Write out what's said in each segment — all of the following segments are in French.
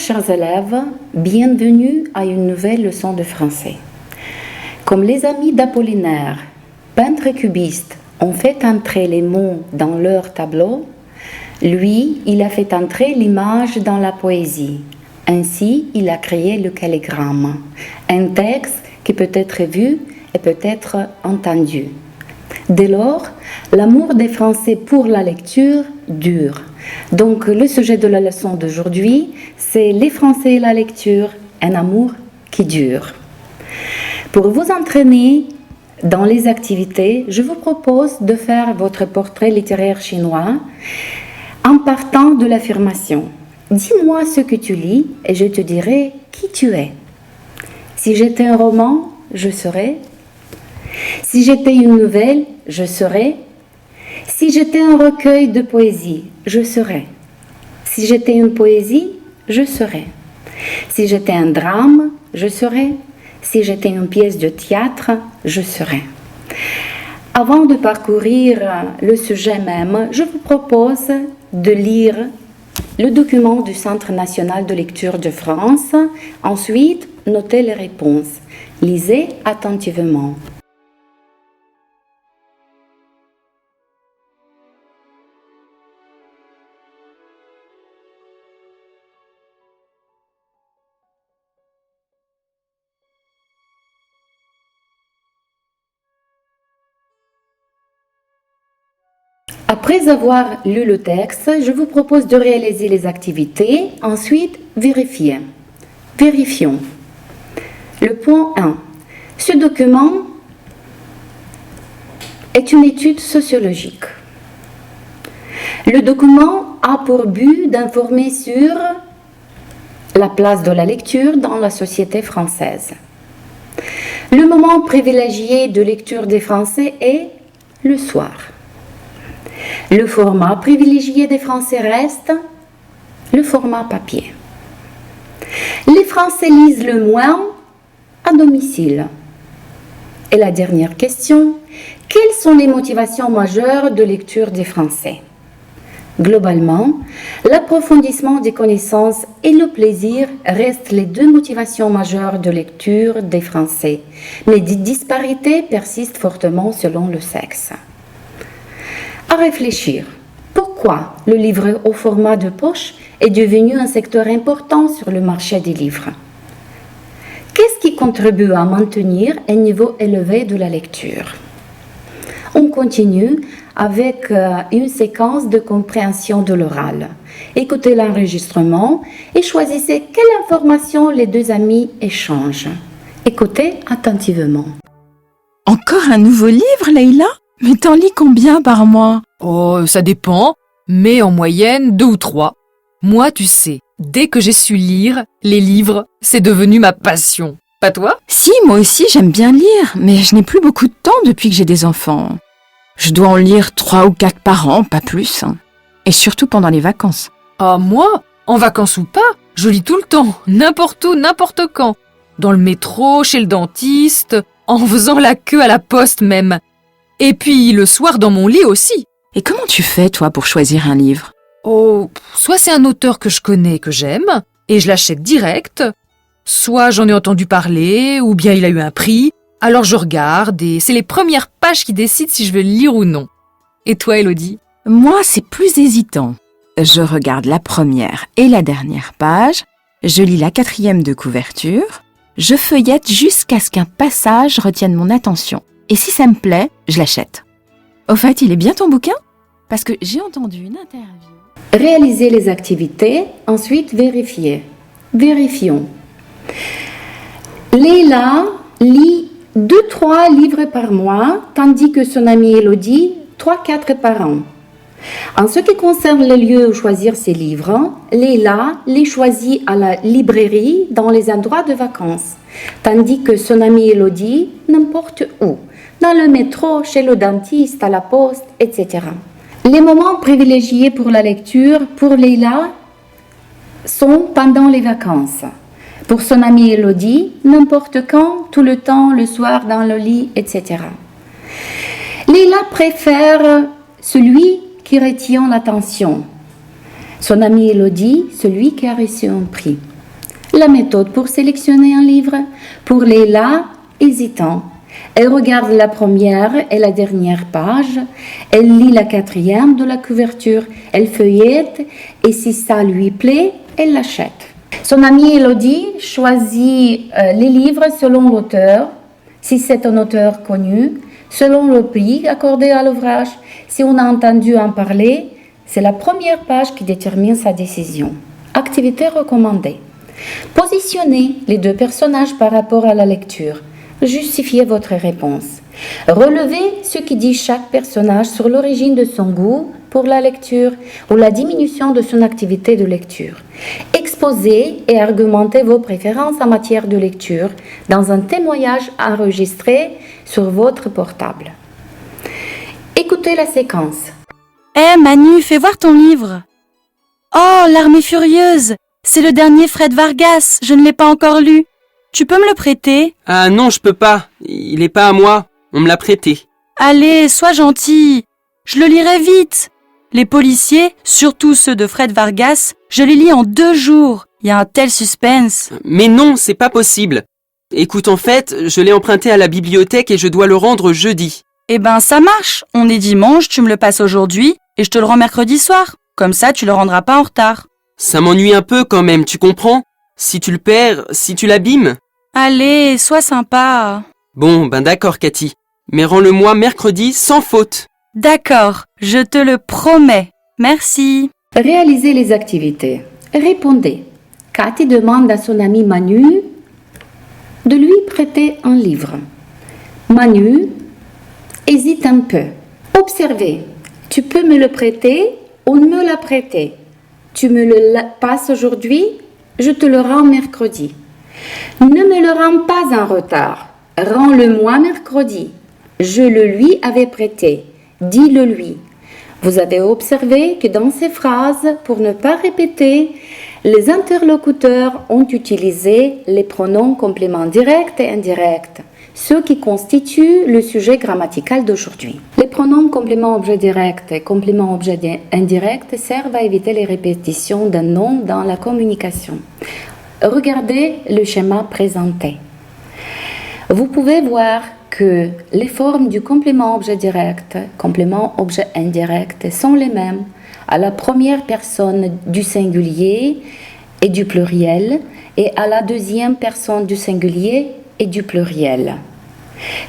chers élèves, bienvenue à une nouvelle leçon de français. Comme les amis d'Apollinaire, peintre et cubiste, ont fait entrer les mots dans leur tableau, lui, il a fait entrer l'image dans la poésie. Ainsi, il a créé le calligramme, un texte qui peut être vu et peut être entendu. Dès lors, l'amour des Français pour la lecture dure. Donc, le sujet de la leçon d'aujourd'hui, c'est les Français et la lecture, un amour qui dure. Pour vous entraîner dans les activités, je vous propose de faire votre portrait littéraire chinois en partant de l'affirmation. Dis-moi ce que tu lis et je te dirai qui tu es. Si j'étais un roman, je serais. Si j'étais une nouvelle, je serais. Si j'étais un recueil de poésie, je serais. Si j'étais une poésie, je serais. Si j'étais un drame, je serais. Si j'étais une pièce de théâtre, je serais. Avant de parcourir le sujet même, je vous propose de lire le document du Centre national de lecture de France. Ensuite, notez les réponses. Lisez attentivement. Après avoir lu le texte, je vous propose de réaliser les activités, ensuite vérifier. Vérifions. Le point 1. Ce document est une étude sociologique. Le document a pour but d'informer sur la place de la lecture dans la société française. Le moment privilégié de lecture des Français est le soir. Le format privilégié des Français reste le format papier. Les Français lisent le moins à domicile. Et la dernière question, quelles sont les motivations majeures de lecture des Français? Globalement, l'approfondissement des connaissances et le plaisir restent les deux motivations majeures de lecture des Français, mais des disparités persistent fortement selon le sexe. À réfléchir. Pourquoi le livre au format de poche est devenu un secteur important sur le marché des livres? Qu'est-ce qui contribue à maintenir un niveau élevé de la lecture? On continue avec une séquence de compréhension de l'oral. Écoutez l'enregistrement et choisissez quelle information les deux amis échangent. Écoutez attentivement. Encore un nouveau livre, Leïla? Mais t'en lis combien par mois? Oh, ça dépend, mais en moyenne 2 ou 3. Moi, tu sais, dès que j'ai su lire, les livres, c'est devenu ma passion. Pas toi? Si, moi aussi j'aime bien lire, mais je n'ai plus beaucoup de temps depuis que j'ai des enfants. Je dois en lire 3 ou 4 par an, pas plus. Et surtout pendant les vacances. Ah, moi, en vacances ou pas, je lis tout le temps, n'importe où, n'importe quand. Dans le métro, chez le dentiste, en faisant la queue à la poste même. Et puis le soir dans mon lit aussi. Et comment tu fais, toi, pour choisir un livre? Oh, soit c'est un auteur que je connais, que j'aime, et je l'achète direct, soit j'en ai entendu parler, ou bien il a eu un prix, alors je regarde, et c'est les premières pages qui décident si je veux le lire ou non. Et toi, Élodie? Moi, c'est plus hésitant. Je regarde la première et la dernière page, je lis la 4e de couverture, je feuillette jusqu'à ce qu'un passage retienne mon attention. Et si ça me plaît, je l'achète. Au fait, il est bien ton bouquin? Parce que j'ai entendu une interview. Réalisez les activités, ensuite vérifiez. Vérifions. Leïla lit 2-3 livres par mois, tandis que son amie Élodie, 3-4 par an. En ce qui concerne les lieux où choisir ses livres, Leïla les choisit à la librairie dans les endroits de vacances, tandis que son amie Élodie, n'importe où, dans le métro, chez le dentiste, à la poste, etc. Les moments privilégiés pour la lecture, pour Leïla, sont pendant les vacances. Pour son amie Élodie, n'importe quand, tout le temps, le soir, dans le lit, etc. Leïla préfère celui qui retient l'attention. Son amie Élodie, celui qui a reçu un prix. La méthode pour sélectionner un livre. Pour Leila, hésitant. Elle regarde la première et la dernière page. Elle lit la quatrième de la couverture. Elle feuillette et si ça lui plaît, elle l'achète. Son amie Elodie choisit les livres selon l'auteur, si c'est un auteur connu, selon le prix accordé à l'ouvrage. Si on a entendu en parler, c'est la première page qui détermine sa décision. Activité recommandée. Positionnez les deux personnages par rapport à la lecture. Justifiez votre réponse. Relevez ce qui dit chaque personnage sur l'origine de son goût pour la lecture ou la diminution de son activité de lecture. Exposez et argumentez vos préférences en matière de lecture dans un témoignage enregistré sur votre portable. Écoutez la séquence. Hé Manu, fais voir ton livre. Oh, L'Armée furieuse. C'est le dernier Fred Vargas, je ne l'ai pas encore lu. Tu peux me le prêter? Ah non, je peux pas. Il est pas à moi. On me l'a prêté. Allez, sois gentil. Je le lirai vite. Les policiers, surtout ceux de Fred Vargas, je les lis en 2 jours. Il y a un tel suspense. Mais non, c'est pas possible. Écoute, en fait, je l'ai emprunté à la bibliothèque et je dois le rendre jeudi. Eh ben, ça marche. On est dimanche, tu me le passes aujourd'hui et je te le rends mercredi soir. Comme ça, tu le rendras pas en retard. Ça m'ennuie un peu quand même, tu comprends? Si tu le perds, si tu l'abîmes. Allez, sois sympa. Bon, ben d'accord, Cathy. Mais rends-le-moi mercredi sans faute. D'accord, je te le promets. Merci. Réalisez les activités. Répondez. Cathy demande à son ami Manu de lui prêter un livre. Manu hésite un peu. Observez. Tu peux me le prêter ou me la prêter? Tu me le passes aujourd'hui? Je te le rends mercredi. Ne me le rends pas en retard. Rends-le-moi mercredi. Je le lui avais prêté. Dis-le lui. Vous avez observé que dans ces phrases, pour ne pas répéter, les interlocuteurs ont utilisé les pronoms compléments directs et indirects, ce qui constitue le sujet grammatical d'aujourd'hui. Les pronoms compléments objet direct et compléments objet indirect servent à éviter les répétitions d'un nom dans la communication. Regardez le schéma présenté. Vous pouvez voir que les formes du complément objet direct, complément objet indirect sont les mêmes à la première personne du singulier et du pluriel et à la deuxième personne du singulier et du pluriel.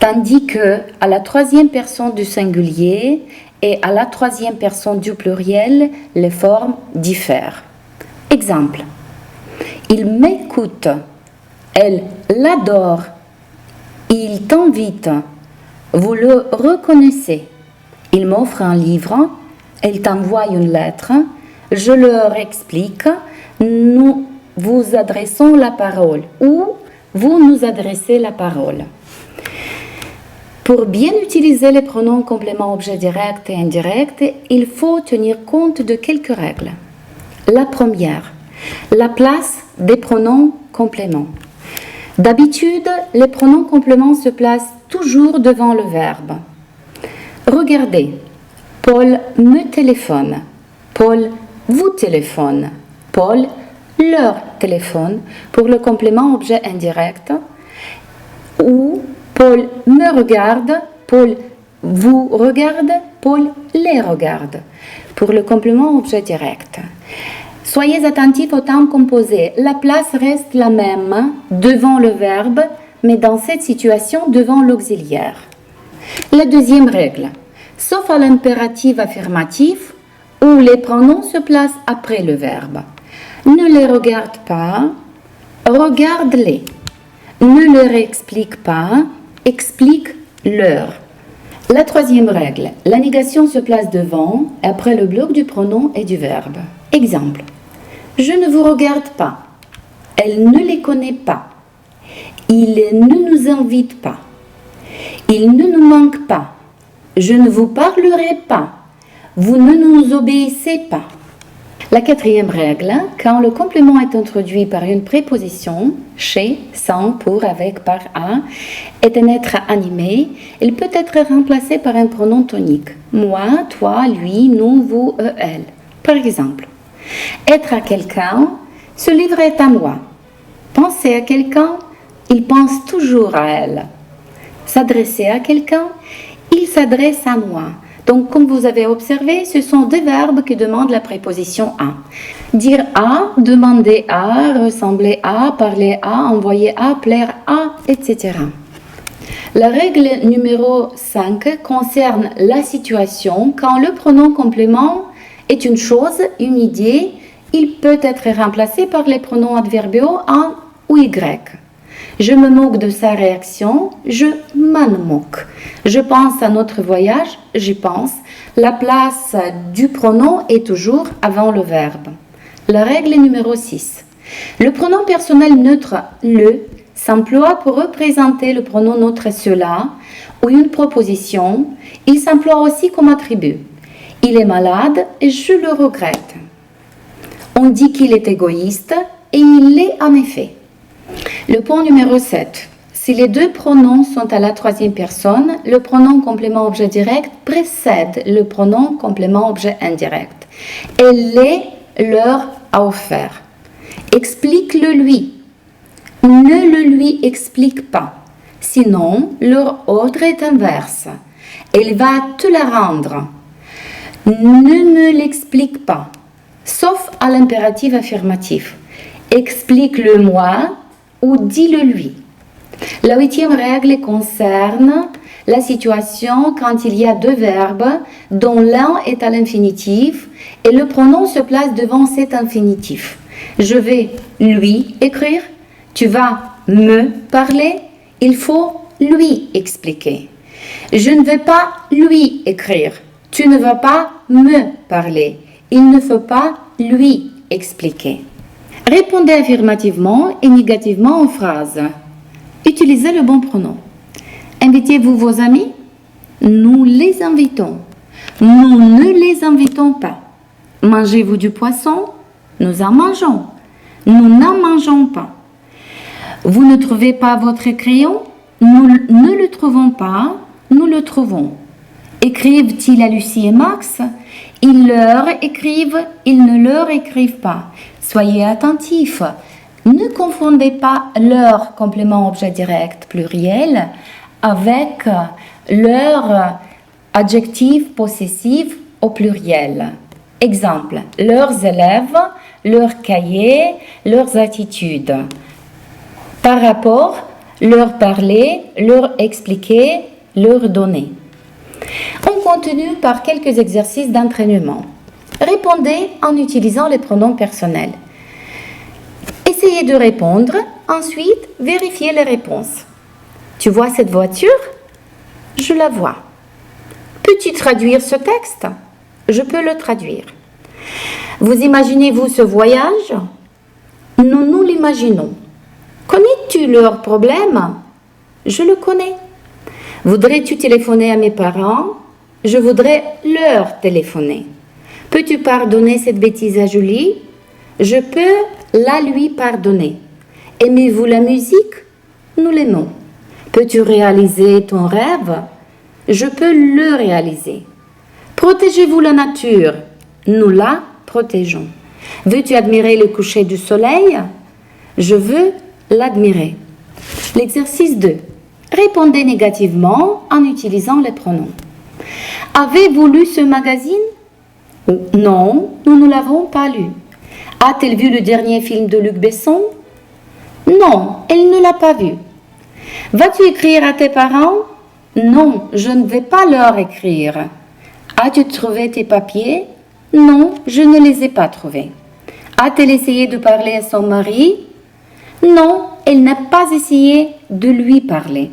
Tandis que à la troisième personne du singulier et à la troisième personne du pluriel, les formes diffèrent. Exemple. Il m'écoute. Elle l'adore. Il t'invite. Vous le reconnaissez. Il m'offre un livre. Elle t'envoie une lettre. Je leur explique. Nous vous adressons la parole. Ou vous nous adressez la parole. Pour bien utiliser les pronoms compléments objet direct et indirect, il faut tenir compte de quelques règles. La première, la place des pronoms compléments. D'habitude, les pronoms compléments se placent toujours devant le verbe. Regardez, Paul me téléphone, Paul vous téléphone, Paul leur téléphone pour le complément objet indirect, ou Paul me regarde, Paul vous regarde, Paul les regarde pour le complément objet direct. Soyez attentifs au temps composé. La place reste la même devant le verbe, mais dans cette situation devant l'auxiliaire. La deuxième règle, sauf à l'impératif affirmatif, où les pronoms se placent après le verbe. Ne les regarde pas, regarde-les. Ne leur explique pas, explique-leur. La troisième règle, la négation se place devant, après le bloc du pronom et du verbe. Exemple. Je ne vous regarde pas. Elle ne les connaît pas. Il ne nous invite pas. Il ne nous manque pas. Je ne vous parlerai pas. Vous ne nous obéissez pas. La quatrième règle, quand le complément est introduit par une préposition, chez, sans, pour, avec, par, à, est un être animé, il peut être remplacé par un pronom tonique. Moi, toi, lui, nous, vous, eux, elle. Par exemple, être à quelqu'un, ce livre est à moi. Penser à quelqu'un, il pense toujours à elle. S'adresser à quelqu'un, il s'adresse à moi. Donc, comme vous avez observé, ce sont deux verbes qui demandent la préposition à. Dire à, demander à, ressembler à, parler à, envoyer à, plaire à, etc. La règle numéro 5 concerne la situation quand le pronom complément est une chose, une idée. Il peut être remplacé par les pronoms adverbiaux en ou y. Je me moque de sa réaction, je m'en moque. Je pense à notre voyage, j'y pense. La place du pronom est toujours avant le verbe. La règle numéro 6. Le pronom personnel neutre le s'emploie pour représenter le pronom neutre cela ou une proposition. Il s'emploie aussi comme attribut. Il est malade et je le regrette. On dit qu'il est égoïste et il l'est en effet. Le point numéro 7. Si les deux pronoms sont à la troisième personne, le pronom complément objet direct précède le pronom complément objet indirect. Et les leur a offert. Explique-le lui. Ne le lui explique pas. Sinon, leur ordre est inverse. Elle va te la rendre. Ne me l'explique pas. Sauf à l'impératif affirmatif. Explique-le moi ou dis-le lui. La 8e règle concerne la situation quand il y a deux verbes dont l'un est à l'infinitif et le pronom se place devant cet infinitif. Je vais lui écrire, tu vas me parler, il faut lui expliquer. Je ne vais pas lui écrire, tu ne vas pas me parler, il ne faut pas lui expliquer. Répondez affirmativement et négativement aux phrases. Utilisez le bon pronom. Invitez-vous vos amis? Nous les invitons. Nous ne les invitons pas. Mangez-vous du poisson? Nous en mangeons. Nous n'en mangeons pas. Vous ne trouvez pas votre crayon? Nous ne le trouvons pas. Nous le trouvons. Écrivent-ils à Lucie et Max? Ils leur écrivent, ils ne leur écrivent pas. Soyez attentifs. Ne confondez pas leur complément objet direct pluriel avec leur adjectif possessif au pluriel. Exemple, leurs élèves, leurs cahiers, leurs attitudes. Par rapport, leur parler, leur expliquer, leur donner. On continue par quelques exercices d'entraînement. Répondez en utilisant les pronoms personnels. Essayez de répondre, ensuite vérifiez les réponses. Tu vois cette voiture? Je la vois. Peux-tu traduire ce texte? Je peux le traduire. Vous imaginez-vous ce voyage? Nous l'imaginons. Connais-tu leurs problèmes? Je le connais. Voudrais-tu téléphoner à mes parents? Je voudrais leur téléphoner. Peux-tu pardonner cette bêtise à Julie? Je peux la lui pardonner. Aimez-vous la musique? Nous l'aimons. Peux-tu réaliser ton rêve? Je peux le réaliser. Protégez-vous la nature? Nous la protégeons. Veux-tu admirer le coucher du soleil? Je veux l'admirer. L'exercice 2. Répondez négativement en utilisant les pronoms. Avez-vous lu ce magazine? Non, nous ne l'avons pas lu. A-t-elle vu le dernier film de Luc Besson? Non, elle ne l'a pas vu. Vas-tu écrire à tes parents? Non, je ne vais pas leur écrire. As-tu trouvé tes papiers? Non, je ne les ai pas trouvés. A-t-elle essayé de parler à son mari? Non, elle n'a pas essayé de lui parler.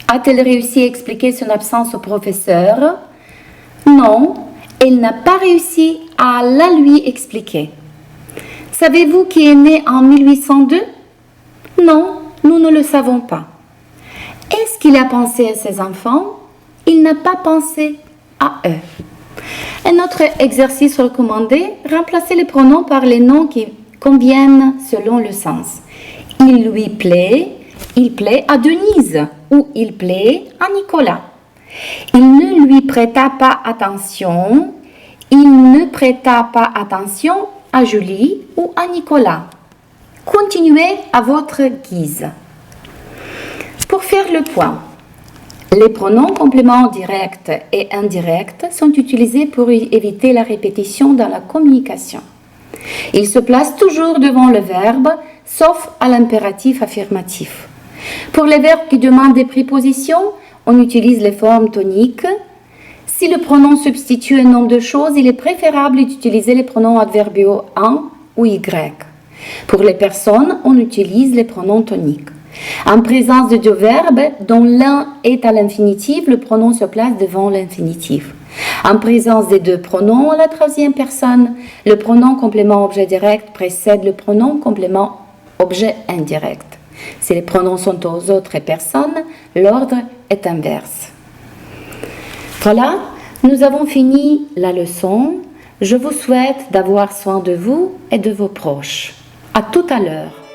A-t-elle réussi à expliquer son absence au professeur? Non, elle n'a pas réussi à la lui expliquer. Savez-vous qui est né en 1802? Non, nous ne le savons pas. Est-ce qu'il a pensé à ses enfants? Il n'a pas pensé à eux. Un autre exercice recommandé, remplacez les pronoms par les noms qui conviennent selon le sens. Il lui plaît, il plaît à Denise ou il plaît à Nicolas. Il ne lui prêta pas attention, il ne prêta pas attention à Julie ou à Nicolas. Continuez à votre guise. Pour faire le point, les pronoms compléments directs et indirects sont utilisés pour éviter la répétition dans la communication. Ils se placent toujours devant le verbe, sauf à l'impératif affirmatif. Pour les verbes qui demandent des prépositions, on utilise les formes toniques. Si le pronom substitue un nombre de choses, il est préférable d'utiliser les pronoms adverbiaux en ou y. Pour les personnes, on utilise les pronoms toniques. En présence de deux verbes dont l'un est à l'infinitif, le pronom se place devant l'infinitif. En présence des deux pronoms à la troisième personne, le pronom complément objet direct précède le pronom complément objet indirect. Si les pronoms sont aux autres personnes, l'ordre est inverse. Voilà, nous avons fini la leçon. Je vous souhaite d'avoir soin de vous et de vos proches. À tout à l'heure.